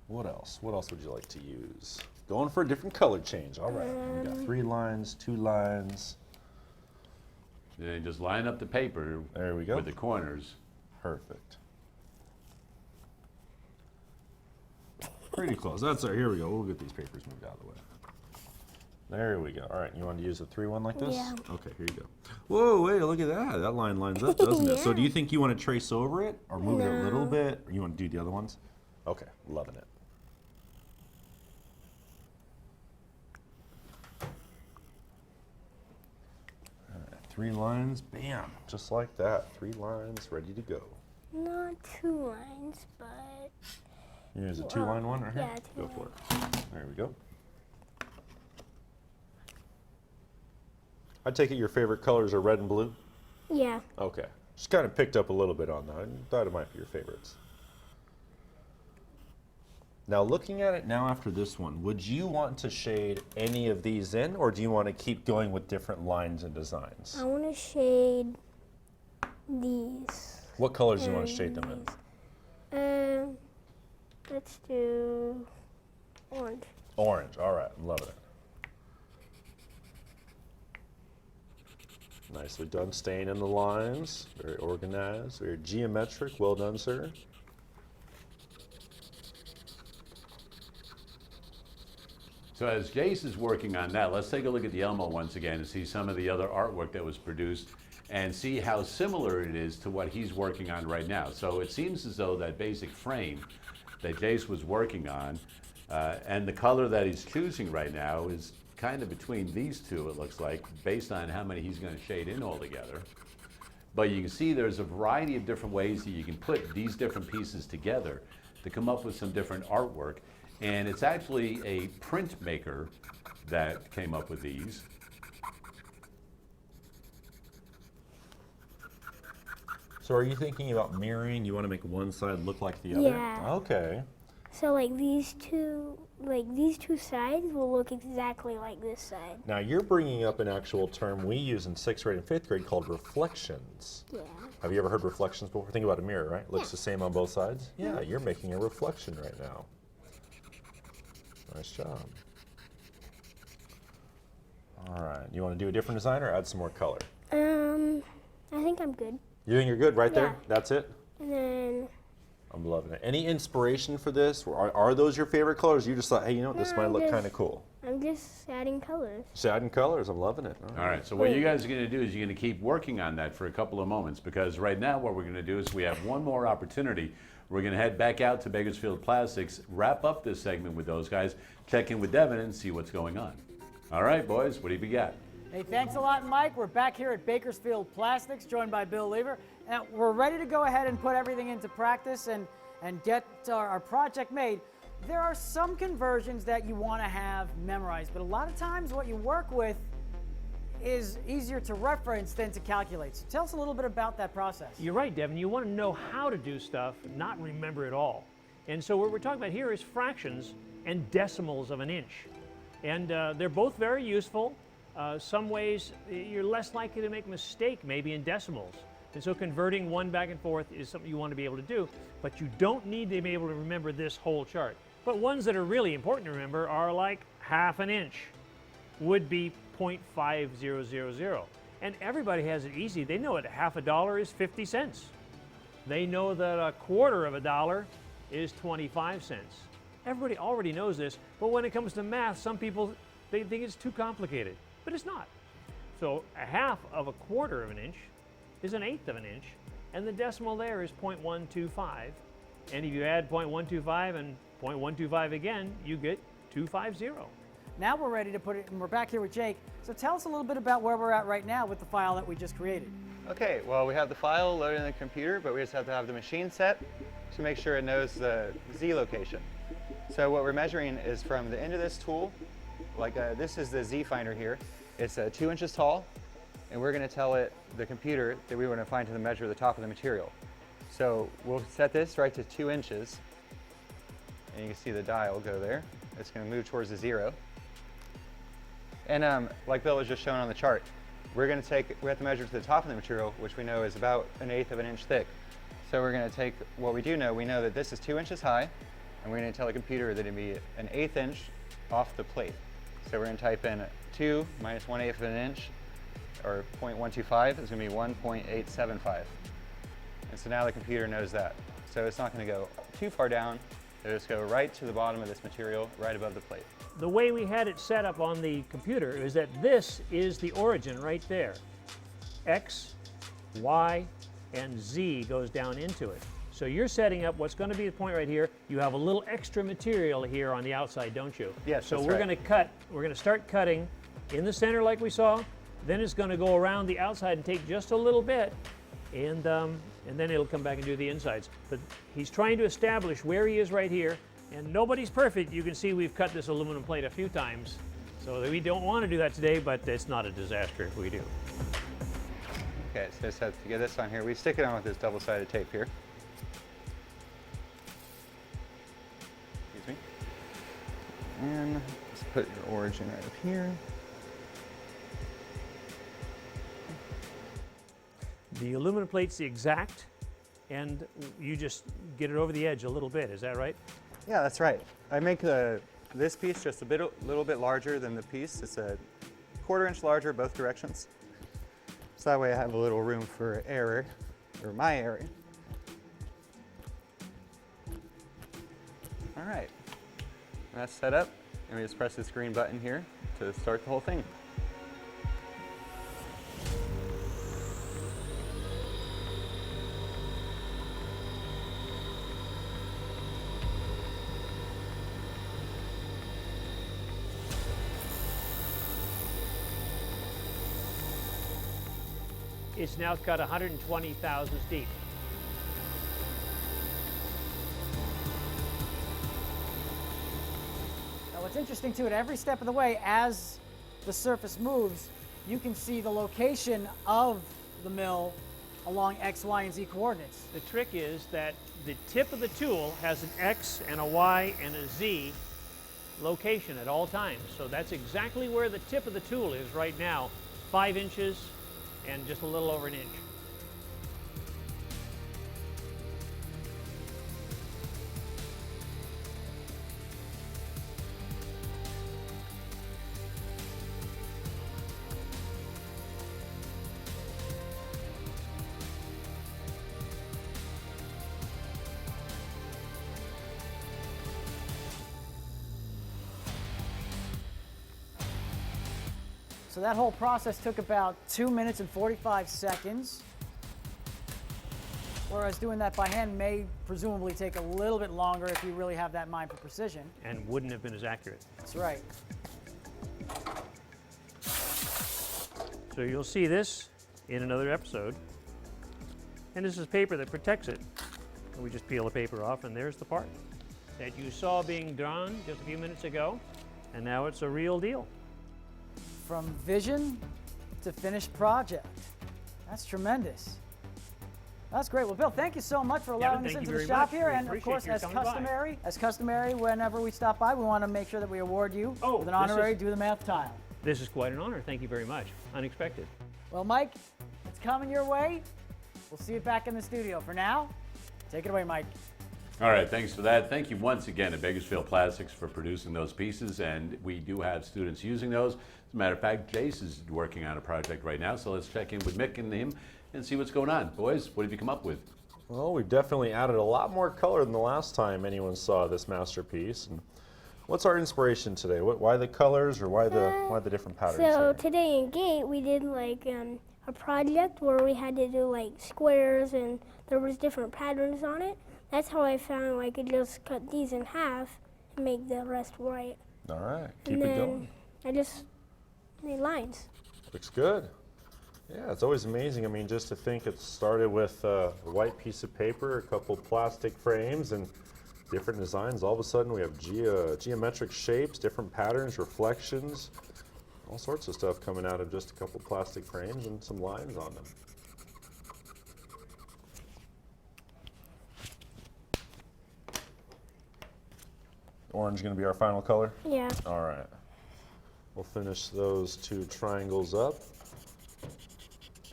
What else? What else would you like to use? Going for a different color change. All right. We got 3 lines, 2 lines. Then just line up the paper There we go. with the corners. Perfect. Pretty close. That's our, here we go. We'll get these papers moved out of the way. There we go. All right, you want to use a 3-1 like this? Yeah. Okay, here you go. Whoa, wait, look at that. That line lines up, doesn't it? So do you think you want to trace over it or move it a little bit? Or you want to do the other ones? Okay, loving it. All right, 3 lines, bam, just like that. 3 lines, ready to go. Not 2 lines, but You use a 2-line one right here? yeah, Go 2 for it. There we go. I take it your favorite colors are red and blue? yeah. Okay. Just kind of picked up a little bit on that. I thought it might be your favorites. Now looking at it now after this one, would you want to shade any of these in, or do you want to keep going with different lines and designs? I want to shade these. What colors do you want to shade them in? Let's do orange. Orange, all right, love it. Nicely done, staying in the lines, very organized, very geometric, well done, sir. So as Jayce is working on that, let's take a look at the Elmo once again and see some of the other artwork that was produced and see how similar it is to what he's working on right now. So it seems as though that basic frame that Jayce was working on and the color that he's choosing right now is kind of between these two, it looks like, based on how many he's going to shade in altogether. But you can see there's a variety of different ways that you can put these different pieces together to come up with some different artwork. And it's actually a printmaker that came up with these. So are you thinking about mirroring? You want to make one side look like the other? Yeah. Okay. So like these two sides will look exactly like this side. Now you're bringing up an actual term we use in 6th grade and 5th grade called reflections. Yeah. Have you ever heard reflections before? Think about a mirror, right? Looks the same on both sides? Yeah, you're making a reflection right now. Nice job. All right, you want to do a different design or add some more color? I think I'm good. You think you're good right there? Yeah. That's it? And then I'm loving it. Any inspiration for this? Are those your favorite colors? You just thought, hey, you know what, this No, might I'm look just- kind of cool. I'm just adding colors. Just adding colors, I'm loving it. All right, so what you guys are going to do is you're going to keep working on that for a couple of moments, because right now what we're going to do is we have one more opportunity. We're going to head back out to Bakersfield Plastics, wrap up this segment with those guys, check in with Devin and see what's going on. All right, boys, what do you got? Hey, thanks a lot, Mike. We're back here at Bakersfield Plastics, joined by Bill Lever. Now, we're ready to go ahead and put everything into practice and get our project made. There are some conversions that you want to have memorized, but a lot of times what you work with is easier to reference than to calculate. So tell us a little bit about that process. You're right, Devin. You want to know how to do stuff, not remember it all. And so what we're talking about here is fractions and decimals of an inch. And they're both very useful. Some ways you're less likely to make a mistake maybe in decimals. And so converting one back and forth is something you want to be able to do, but you don't need to be able to remember this whole chart. But ones that are really important to remember are like half an inch would be 0.5000. And everybody has it easy. They know that half a dollar is 50 cents. They know that a quarter of a dollar is 25 cents. Everybody already knows this, but when it comes to math, some people, they think it's too complicated, but it's not. So a half of a quarter of an inch is an eighth of an inch, and the decimal there is 0.125. And if you add 0.125 and 0.125 again, you get 250. Now we're ready to put it, and we're back here with Jake. So tell us a little bit about where we're at right now with the file that we just created. Okay, well, we have the file loaded in the computer, but we just have to have the machine set to make sure it knows the Z location. So what we're measuring is from the end of this tool, like this is the Z finder here. It's 2 inches tall, and we're going to tell it, the computer, that we want to find to the measure of the top of the material. So we'll set this right to 2 inches, and you can see the dial go there. It's going to move towards the 0. And like Bill was just showing on the chart, we have to measure to the top of the material, which we know is about 1/8 of an inch thick. So we're going to take what we know that this is 2 inches high, and we're going to tell the computer that it'd be 1/8 inch off the plate. So we're going to type in 2 minus 1/8 of an inch, or 0.125 is going to be 1.875. And so now the computer knows that. So it's not going to go too far down. It'll just go right to the bottom of this material, right above the plate. The way we had it set up on the computer is that this is the origin right there. X, Y, and Z goes down into it. So you're setting up what's going to be the point right here. You have a little extra material here on the outside, don't you? Yes, so that's we're right. going to cut, we're going to start cutting in the center like we saw. Then it's going to go around the outside and take just a little bit, and then it'll come back and do the insides. But he's trying to establish where he is right here, and nobody's perfect. You can see we've cut this aluminum plate a few times, so we don't want to do that today, but it's not a disaster if we do. Okay, so just have to get this on here. We stick it on with this double-sided tape here. Excuse me. And let's put your origin right up here. The aluminum plate's the exact, and you just get it over the edge a little bit. Is that right? Yeah, that's right. I make this piece just a little bit larger than the piece. It's a 1/4 inch larger both directions. So that way I have a little room for error, or my error. All right, that's set up, and we just press this green button here to start the whole thing. It's now cut 120 thousandths deep. Now what's interesting too, at every step of the way, as the surface moves, you can see the location of the mill along X, Y, and Z coordinates. The trick is that the tip of the tool has an X and a Y and a Z location at all times. So that's exactly where the tip of the tool is right now, 5 inches and just a little over 1 inch. So that whole process took about 2 minutes and 45 seconds. Whereas doing that by hand may presumably take a little bit longer if you really have that in mind for precision. And wouldn't have been as accurate. That's right. So you'll see this in another episode. And this is paper that protects it. And we just peel the paper off, and there's the part that you saw being drawn just a few minutes ago. And now it's a real deal. From vision to finished project. That's tremendous. That's great. Well, Bill, thank you so much for allowing us thank into you the very shop much. here. We And of appreciate course, your as coming by. customary, whenever we stop by, we want to make sure that we award you with an this honorary is- Do the Math tile. This is quite an honor. Thank you very much. Unexpected. Well, Mike, it's coming your way. We'll see you back in the studio. For now, take it away, Mike. All right, thanks for that. Thank you once again to Bakersfield Plastics for producing those pieces, and we do have students using those. As a matter of fact, Jayce is working on a project right now, so let's check in with Mick and him and see what's going on. Boys, what have you come up with? Well, we've definitely added a lot more color than the last time anyone saw this masterpiece. And what's our inspiration today? Why the colors, or why the different patterns? So here? today in GATE we did like a project where we had to do like squares and there was different patterns on it. That's how I found I could just cut these in half and make the rest white. All right, And keep it then going. I just made lines. Looks good. Yeah, it's always amazing. I mean, just to think it started with a white piece of paper, a couple plastic frames, and different designs. All of a sudden, we have geometric shapes, different patterns, reflections, all sorts of stuff coming out of just a couple plastic frames and some lines on them. Orange going to be our final color? Yeah. All right. We'll finish those 2 triangles up.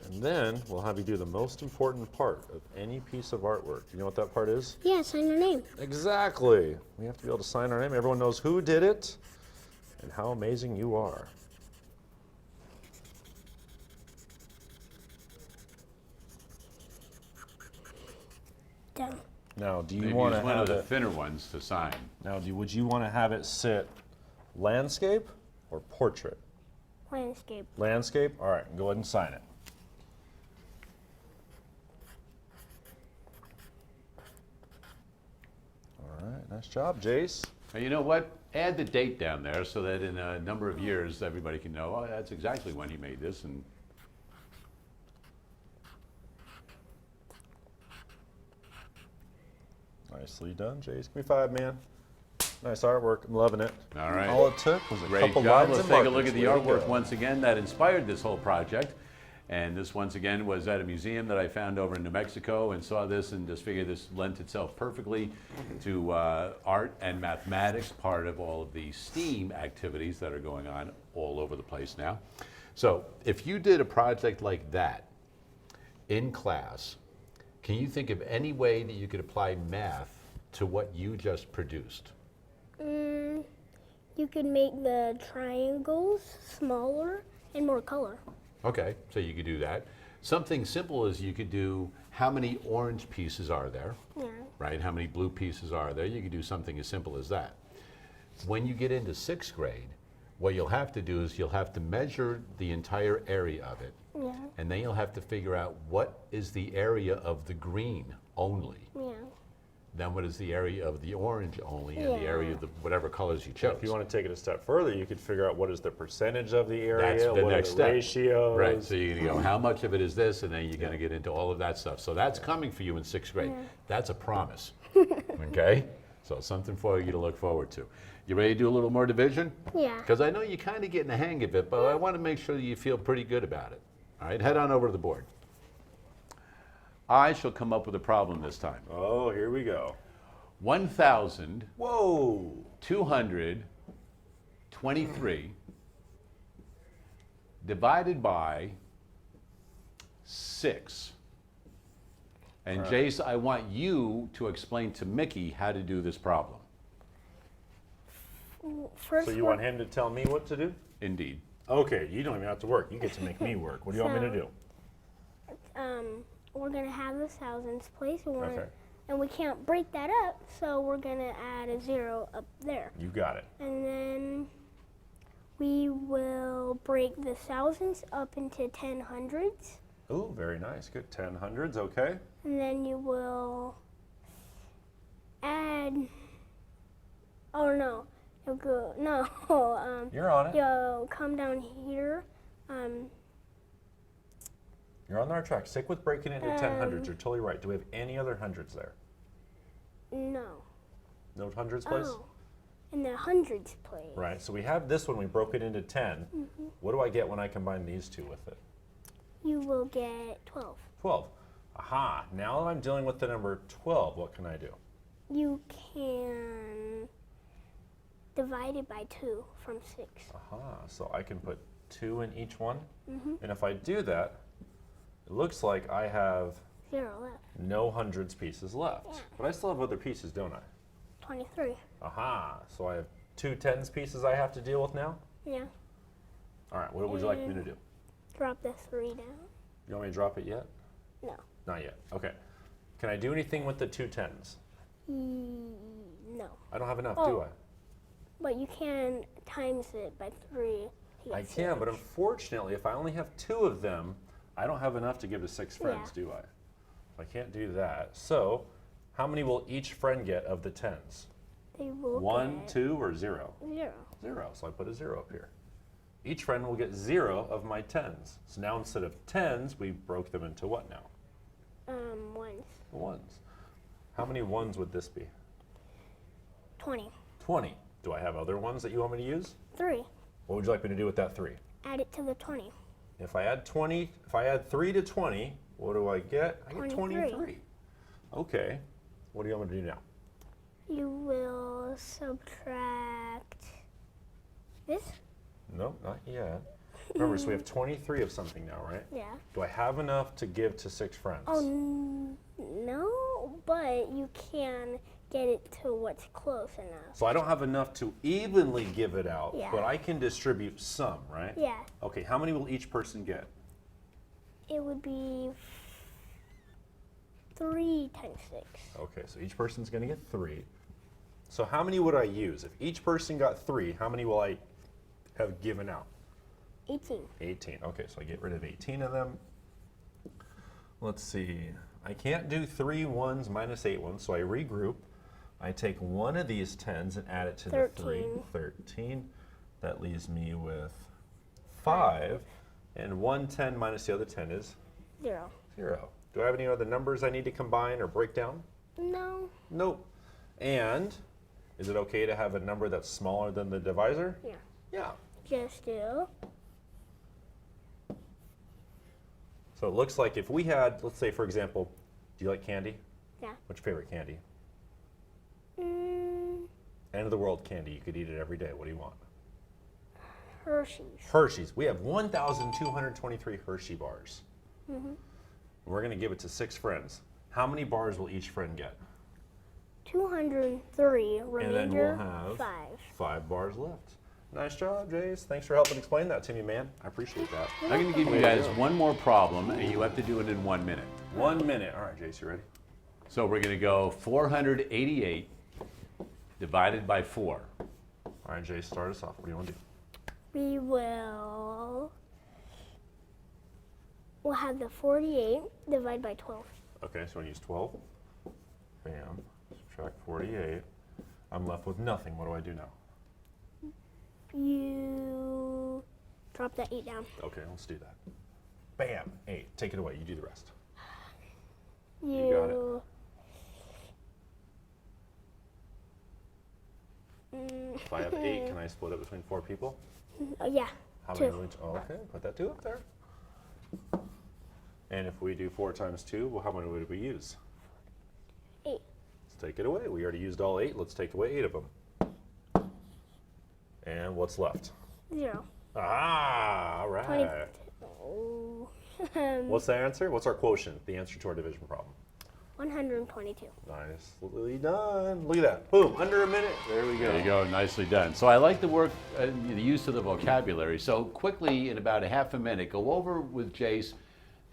And then we'll have you do the most important part of any piece of artwork. You know what that part is? Yeah, sign your name. Exactly. We have to be able to sign our name. Everyone knows who did it and how amazing you are. Done. Now, do you Maybe want to use one of have the it? thinner ones to sign. Now, would you want to have it sit landscape or portrait? Landscape. Landscape. All right. Go ahead and sign it. All right. Nice job, Jayce. And you know what? Add the date down there so that in a number of years everybody can know, oh, that's exactly when he made this. And Nicely done, Jayce. Give me 5, man. Nice artwork. I'm loving it. all right. All it took was a Great couple job. lines Let's and take a markers. look at the Way to artwork go. once again that inspired this whole project. And this once again was at a museum that I found over in New Mexico and saw this and just figured this lent itself perfectly to art and mathematics, part of all of the STEAM activities that are going on all over the place now. So if you did a project like that in class, can you think of any way that you could apply math to what you just produced? You could make the triangles smaller and more color. Okay, so you could do that. Something simple is you could do how many orange pieces are there, Yeah. right? How many blue pieces are there? You could do something as simple as that. When you get into 6th grade, what you'll have to do is you'll have to measure the entire area of it, Yeah. and then you'll have to figure out what is the area of the green only. Yeah. Then what is the area of the orange only, and the Yeah. area of the whatever colors you chose. If you want to take it a step further, you could figure out what is the percentage of the area, That's the what next are the step. ratios. Right, so you're gonna go, how much of it is this, and then you're gonna get into all of that stuff. So that's coming for you in 6th grade. That's a promise, okay? So something for you to look forward to. You ready to do a little more division? Yeah. Because I know you're kind of getting the hang of it, but I want to make sure that you feel pretty good about it. All right, head on over to the board. I shall come up with a problem this time. Oh, here we go. 1,223 Whoa. divided by 6. And Jayce, I want you to explain to Mickey how to do this problem. First So you want him to tell me what to do? Indeed. Okay, you don't even have to work. You get to make me work. What do you want me to do? we're gonna have the thousands place, Okay. and we can't break that up, so we're gonna add a 0 up there. You got it. And then we will break the thousands up into 10 hundreds. Ooh, very nice. Good. 10 hundreds, okay. And then you will add, oh no, you'll go, no, You're on it. you'll come down here. You're on the right track. Stick with breaking it into 10 hundreds. You're totally right. Do we have any other hundreds there? No. No hundreds place? Oh, in the hundreds place. Right. So we have this one. We broke it into 10. What do I get when I combine these two with it? You will get 12. 12. Aha. Now that I'm dealing with the number 12, what can I do? You can divide it by 2 from 6. Aha. So I can put 2 in each one. And if I do that, it looks like I have 0 left. no hundreds pieces left. Yeah. But I still have other pieces, don't I? 23. Aha. So I have 2 tens pieces I have to deal with now? Yeah. All right. What would you like me to do? Drop the 3 down. You want me to drop it yet? No. Not yet. Okay. Can I do anything with the 2 tens? No. I don't have enough, do Oh. I? But you can times it by 3. to I get can, but 6. unfortunately, if I only have 2 of them, I don't have enough to give to 6 friends, Yeah. do I? I can't do that. So, how many will each friend get of the tens? They will 1, get 2, or 0? 0. 0. So I put a 0 up here. Each friend will get 0 of my tens. So now instead of tens, we broke them into what now? 1s. Ones. How many ones would this be? 20. 20. Do I have other ones that you want me to use? 3. What would you like me to do with that 3? Add it to the 20. If I add 3 to 20, what do I get? I get 23. 23. Okay. What do you want me to do now? You will subtract this? Nope, not yet. Remember, so we have 23 of something now, right? Yeah. Do I have enough to give to 6 friends? Oh, no, but you can get it to what's close enough. So I don't have enough to evenly give it out, Yeah. but I can distribute some, right? Yeah. Okay, how many will each person get? It would be 3 times 6. Okay, so each person's gonna get 3. So how many would I use? If each person got 3, how many will I have given out? 18. 18. Okay, so I get rid of 18 of them. Let's see. I can't do 3 1s minus 8 1s, so I regroup. I take one of these 10s and add it to the 3. 13. That leaves me with 5. And 1 10 minus the other 10 is 0. 0. Do I have any other numbers I need to combine or break down? No. Nope. And is it okay to have a number that's smaller than the divisor? Yeah. Yeah. Just do. So it looks like if we had, let's say for example, do you like candy? Yeah. What's your favorite candy? Mm, End of the world candy. You could eat it every day. What do you want? Hershey's. Hershey's. We have 1,223 Hershey bars. We're going to give it to 6 friends. How many bars will each friend get? 203. And Remainder, then we'll have 5. 5 bars left. Nice job, Jayce. Thanks for helping explain that to me, man. I appreciate that. I'm going to give you guys one more problem, and you have to do it in 1 minute. 1 minute. All right, Jayce, you ready? So we're going to go 488 divided by 4. All right, Jayce, start us off. What do you want to do? We'll have the 48 divided by 12. Okay, so we're going to use 12. Bam. Subtract 48. I'm left with nothing. What do I do now? You drop that 8 down. Okay, let's do that. Bam. 8. Take it away. You do the rest. You got it. If I have 8, can I split it between 4 people? Yeah. How 2. many? Oh, okay, put that 2 up there. And if we do 4 times 2, well, how many would we use? 8. Let's take it away. We already used all 8. Let's take away 8 of them. And what's left? 0. Ah, all right. Oh. What's the answer? What's our quotient? The answer to our division problem. 122. Nicely done. Look at that. Boom. Under a minute. There we go. There you go, nicely done. So I like the work, the use of the vocabulary. So quickly, in about a half a minute, go over with Jayce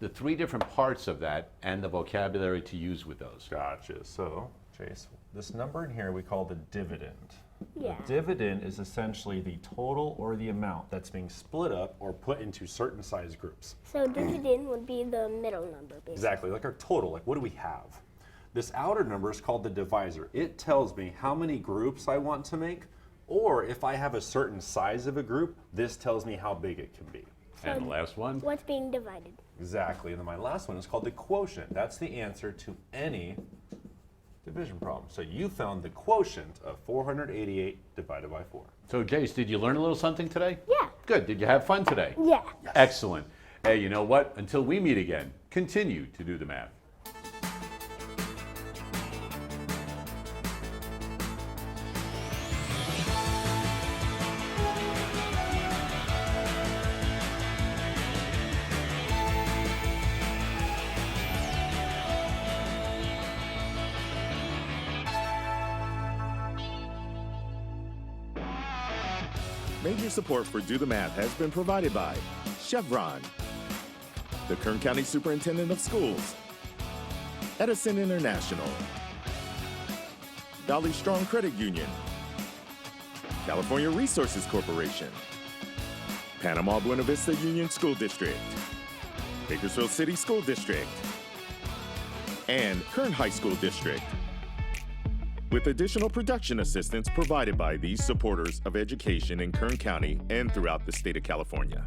the 3 different parts of that and the vocabulary to use with those. Gotcha. So, Jayce, this number in here we call the dividend. Yeah. The dividend is essentially the total or the amount that's being split up or put into certain size groups. So dividend would be the middle number, basically. Exactly, like our total, like what do we have? This outer number is called the divisor. It tells me how many groups I want to make, or if I have a certain size of a group, this tells me how big it can be. And the last one? What's being divided? Exactly, and then my last one is called the quotient. That's the answer to any division problem. So you found the quotient of 488 divided by 4. So Jayce, did you learn a little something today? Yeah. Good. Did you have fun today? Yeah. Excellent. Hey, you know what? Until we meet again, continue to do the math. Major support for Do the Math has been provided by Chevron, the Kern County Superintendent of Schools, Edison International, Valley Strong Credit Union, California Resources Corporation, Panama Buena Vista Union School District, Bakersfield City School District, and Kern High School District, with additional production assistance provided by these supporters of education in Kern County and throughout the state of California.